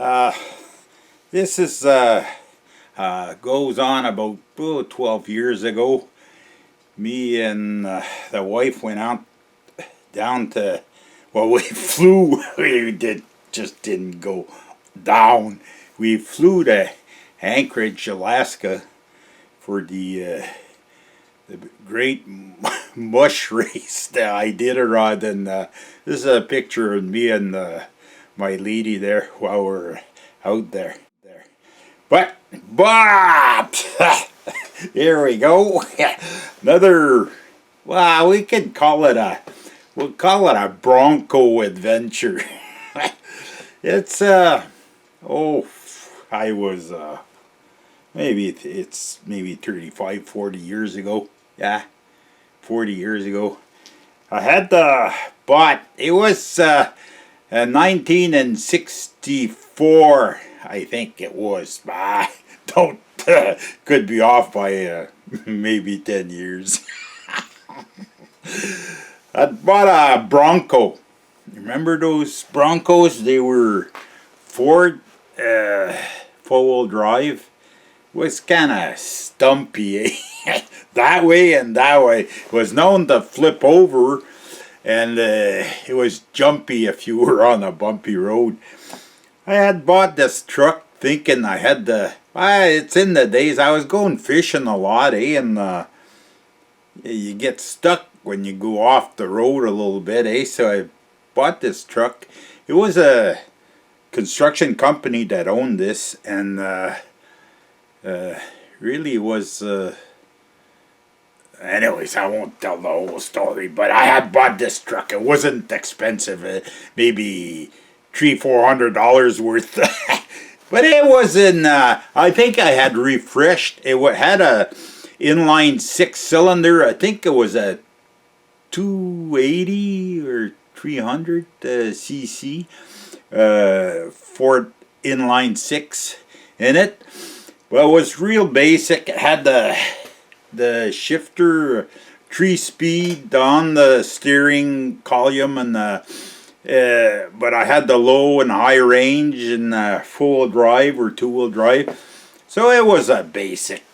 Uh, this is goes on about 12 years ago. Me and the wife went out down to, well, we flew. We didn't go down. We flew to Anchorage, Alaska, for the great mush race that I did around. And this is a picture of me and my lady there while we're out there. But here we go. Another. Well, we'll call it a Bronco adventure. It's I was maybe 35, 40 years ago. Yeah, 40 years ago. I had bought. It was 1964, I think it was. Don't could be off by maybe 10 years. I bought a Bronco. Remember those Broncos? They were Ford, four-wheel drive. Was kind of stumpy, that way and that way. It was known to flip over, and it was jumpy if you were on a bumpy road. I had bought this truck thinking I had the. It's in the days I was going fishing a lot, and you get stuck when you go off the road a little bit, So I bought this truck. It was a construction company that owned this, and really was. Anyways, I won't tell the whole story, but I had bought this truck. It wasn't expensive, maybe $300-400 worth. But it was in. I think I had refreshed. It had a inline 6-cylinder. I think it was a 280 or 300 cc Ford inline 6 in it. Well, it was real basic. It had the shifter 3-speed on the steering column, and but I had the low and high range and full drive or 2-wheel drive. So it was a basic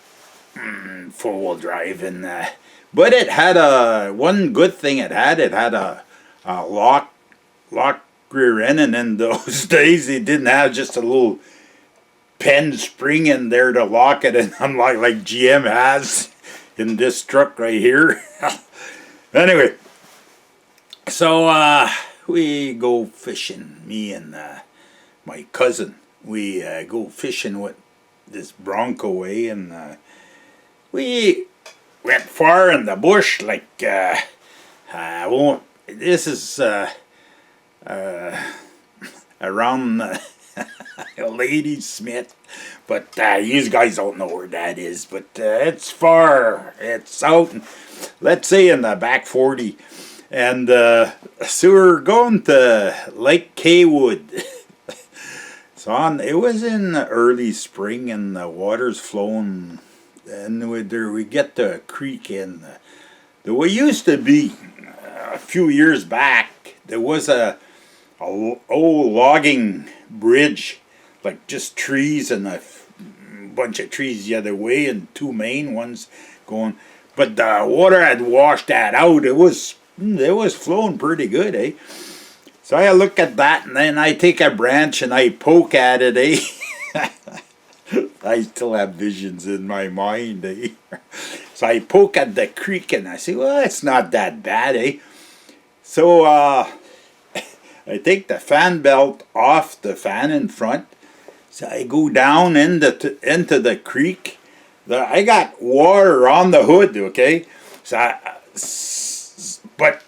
4-wheel drive, and but it had one good thing. It had a lock rear end, and in those days they didn't have just a little pen spring in there to lock it, and unlike like GM has in this truck right here. Anyway, so we go fishing. Me and my cousin, we go fishing with this Bronco, and we went far in the bush. Like I won't. This is around Lady Smith, but you guys don't know where that is. But it's far. It's out, let's say, in the back 40, and so we're going to Lake Cawood. It was in early spring, and the water's flowing, and we get to a creek, and there used to be a few years back. There was a old logging bridge, like just trees and a bunch of trees the other way, and two main ones going. But the water had washed that out. It was flowing pretty good, So I look at that, and then I take a branch and I poke at it, I still have visions in my mind, So I poke at the creek, and I say, well, it's not that bad, So I take the fan belt off the fan in front. So I go down into the creek. I got water on the hood, okay? But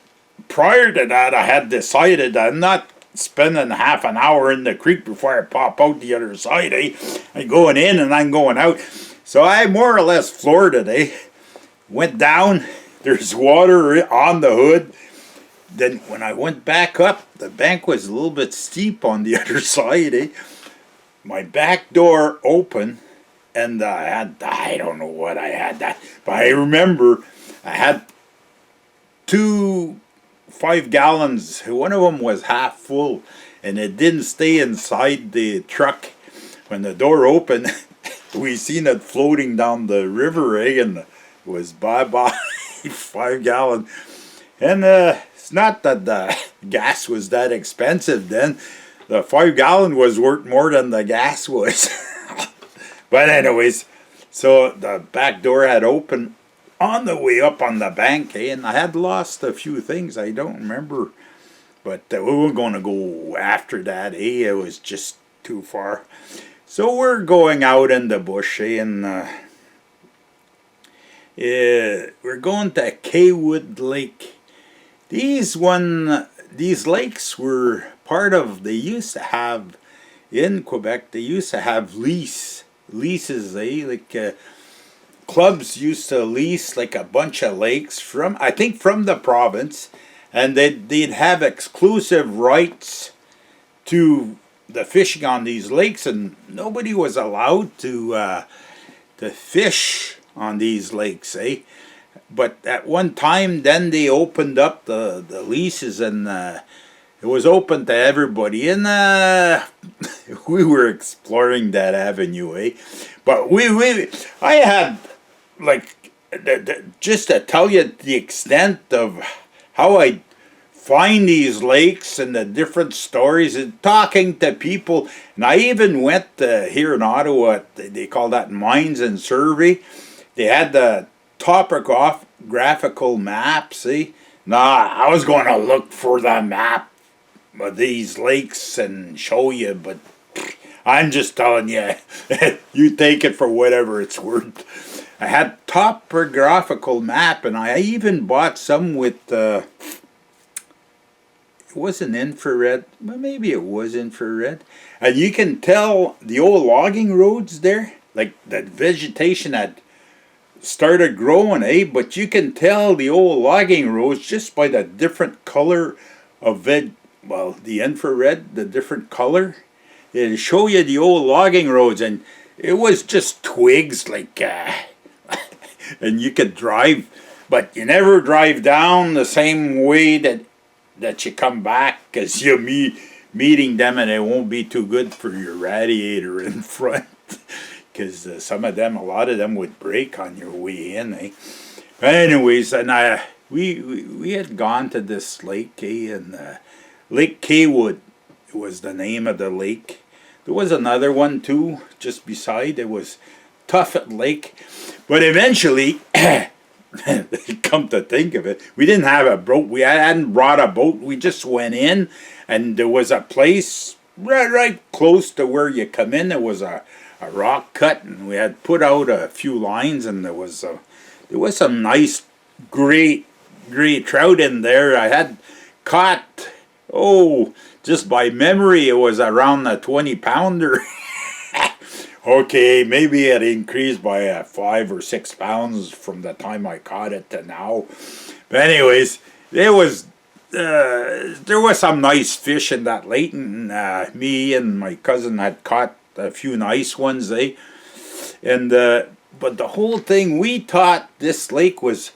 prior to that, I had decided I'm not spending half an hour in the creek before I pop out the other side, I'm going in and I'm going out. So I more or less floored it, Went down. There's water on the hood. Then when I went back up, the bank was a little bit steep on the other side, My back door open, and I don't know what I had, but I remember I had two 5 gallons. One of them was half full, and it didn't stay inside the truck. When the door opened, we seen it floating down the river, and it was bye-bye. 5 gallon. And it's not that the gas was that expensive then. The 5 gallon was worth more than the gas was. But anyways, so the back door had opened on the way up on the bank, and I had lost a few things. I don't remember, but we weren't going to go after that. It was just too far. So we're going out in the bush, and we're going to Cawood Lake. These lakes were part of, they used to have, in Quebec, they used to have leases, like clubs used to lease like a bunch of lakes from, I think from the province, and they'd have exclusive rights to the fishing on these lakes, and nobody was allowed to fish on these lakes, But at one time, then they opened up the leases, and it was open to everybody, and we were exploring that avenue, But I had, like, just to tell you the extent of how I find these lakes and the different stories and talking to people. And I even went here in Ottawa, they call that Mines and Survey. They had the topographical map, see? I was going to look for the map of these lakes and show you, but I'm just telling you, you take it for whatever it's worth. I had topographical map, and I even bought some with it wasn't infrared, but maybe it was infrared. And you can tell the old logging roads there, like that vegetation had started growing, But you can tell the old logging roads just by the different color of the infrared, the different color. It'll show you the old logging roads, and it was just twigs, like, and you could drive, but you never drive down the same way that you come back, because you'll be meeting them, and it won't be too good for your radiator in front, because a lot of them would break on your way in, But anyways, and we had gone to this lake, and Lake Cawood was the name of the lake. There was another one too, just beside. It was Tuffet Lake, but eventually, come to think of it, we didn't have a boat. We hadn't brought a boat. We just went in, and there was a place right close to where you come in. There was a rock cut, and we had put out a few lines, and there was some nice gray trout in there. I had caught, just by memory, it was around a 20-pounder. Okay, maybe it increased by 5 or 6 pounds from the time I caught it to now. But anyways, there was some nice fish in that lake, and me and my cousin had caught a few nice ones, And but the whole thing, we thought this lake was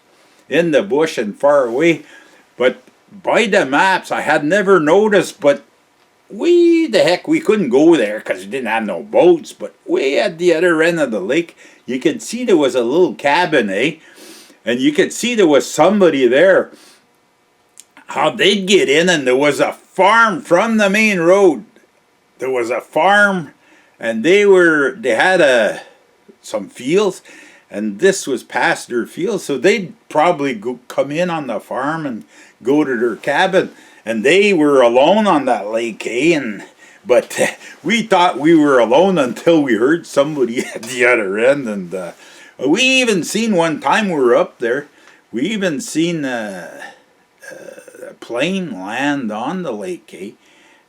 in the bush and far away, but by the maps I had never noticed, but we couldn't go there because we didn't have no boats, but way at the other end of the lake, you could see there was a little cabin, and you could see there was somebody there. How they'd get in, and there was a farm from the main road. There was a farm, and they had some fields, and this was past their fields, so they'd probably come in on the farm and go to their cabin. And they were alone on that lake, but we thought we were alone until we heard somebody at the other end. And we even seen one time we were up there, we even seen a plane land on the lake,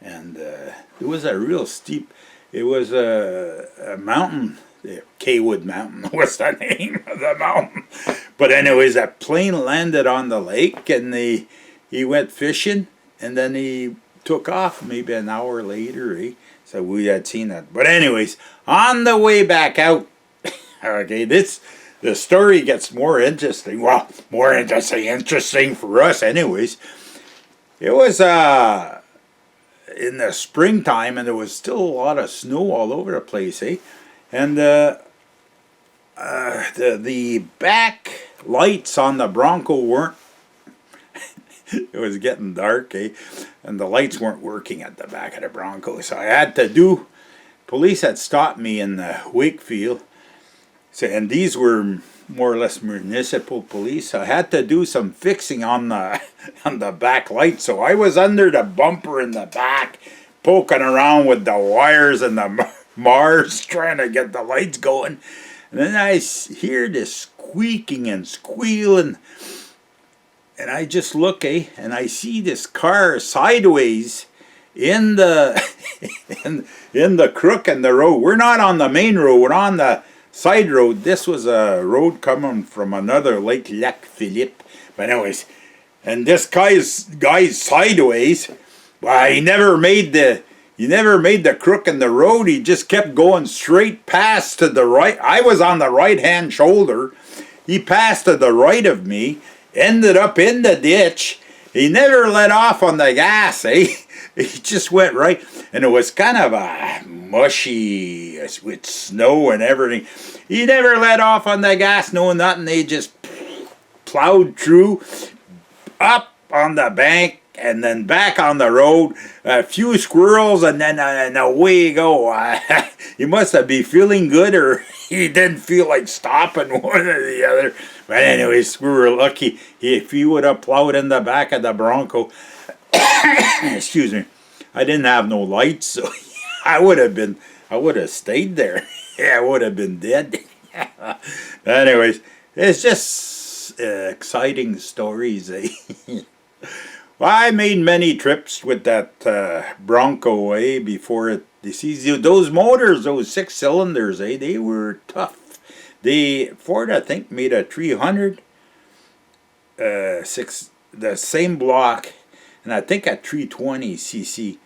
and it was a real steep, it was a mountain, Cawood Mountain was the name of the mountain. But anyways, that plane landed on the lake, and he went fishing. And then he took off maybe an hour later, So we had seen that. But anyways, on the way back out, okay, the story gets more interesting. Well, more interesting for us anyways. It was in the springtime, and there was still a lot of snow all over the place, eh? And the back lights on the Bronco weren't. It was getting dark, eh? And the lights weren't working at the back of the Bronco, so I had to do. Police had stopped me in the Wakefield, so, and these were more or less municipal police. So I had to do some fixing on the on the back light. So I was under the bumper in the back, poking around with the wires and the Mars, trying to get the lights going. And then I hear this squeaking and squealing, and I just look, and I see this car sideways in the in the crook in the road. We're not on the main road. We're on the side road. This was a road coming from another lake, Lac Philippe. But anyways, and this guy's sideways. Well, he never made the crook in the road. He just kept going straight past to the right. I was on the right hand shoulder. He passed to the right of me, ended up in the ditch. He never let off on the gas, eh? He just went right, and it was kind of a mushy with snow and everything. He never let off on the gas, no nothing. They just plowed through, up on the bank, and then back on the road. A few squirrels, and then and away you go. He must have been feeling good, or he didn't feel like stopping, one or the other. But anyways, we were lucky. If he would have plowed in the back of the Bronco, excuse me, I didn't have no lights, so I would have stayed there. Yeah, I would have been dead. Anyways, it's just exciting stories, eh? Well, I made many trips with that Bronco, eh, before it. You see, those motors, those 6 cylinders, eh, they were tough. Ford, I think, made a 300, the same block, and I think a 320cc.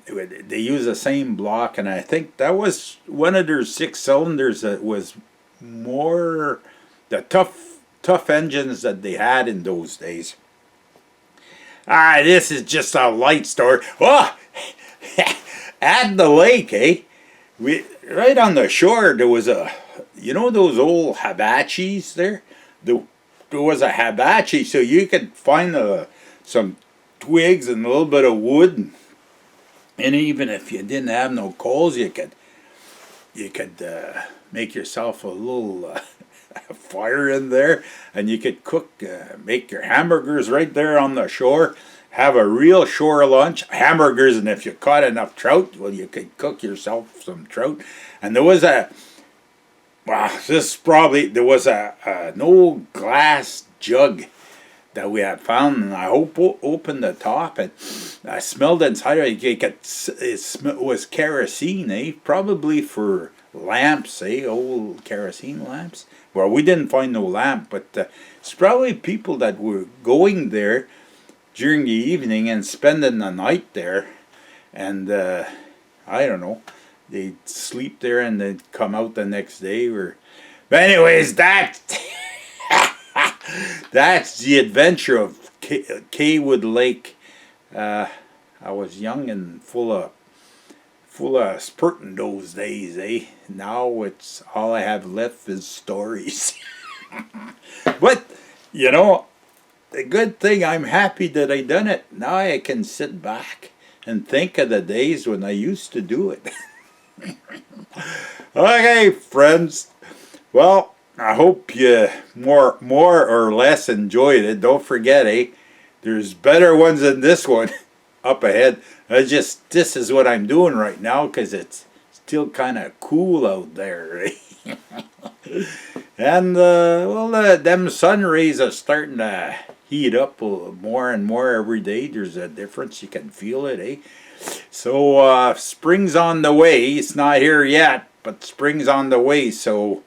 They use the same block, and I think that was one of their 6 cylinders that was more the tough engines that they had in those days. This is just a light story. Oh, at the lake, eh? Right on the shore, there was those old hibachis there? There was a hibachi, so you could find some twigs and a little bit of wood, and even if you didn't have no coals, you could make yourself a little fire in there, and you could make your hamburgers right there on the shore. Have a real shore lunch, hamburgers, and if you caught enough trout, well, you could cook yourself some trout. And there was an old glass jug that we had found, and I opened the top, and I smelled inside it. It was kerosene, eh? Probably for lamps, eh? Old kerosene lamps. Well, we didn't find no lamp, but it's probably people that were going there during the evening and spending the night there, and I don't know, they'd sleep there and they'd come out the next day. But anyways, that's the adventure of Cawood Lake. I was young and full of spurting those days, eh? Now it's all I have left is stories. But the good thing, I'm happy that I done it. Now I can sit back and think of the days when I used to do it. Okay, friends. Well, I hope you more or less enjoyed it. Don't forget, there's better ones than this one up ahead. This is what I'm doing right now because it's still kind of cool out there. And them sun rays are starting to heat up more and more every day. There's a difference. You can feel it, eh? So spring's on the way. It's not here yet, but spring's on the way. So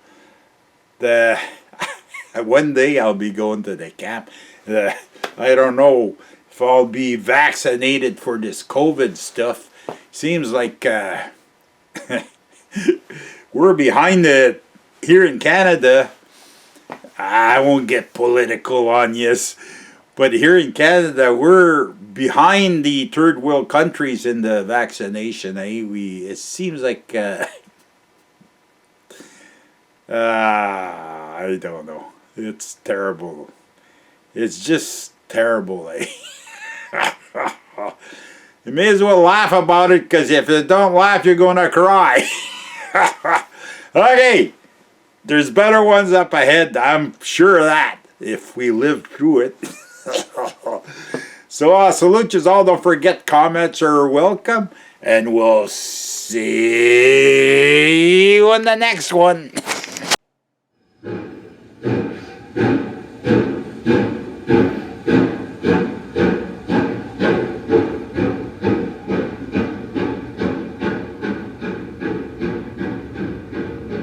one day I'll be going to the camp. I don't know if I'll be vaccinated for this COVID stuff. Seems like we're behind it here in Canada. I won't get political on you, But here in Canada, we're behind the third world countries in the vaccination. It seems like I don't know. It's terrible. It's just terrible. You may as well laugh about it, because if you don't laugh, you're gonna cry. Okay, there's better ones up ahead. I'm sure of that, if we live through it. So salute you all. Don't forget, comments are welcome, and we'll see you in the next one.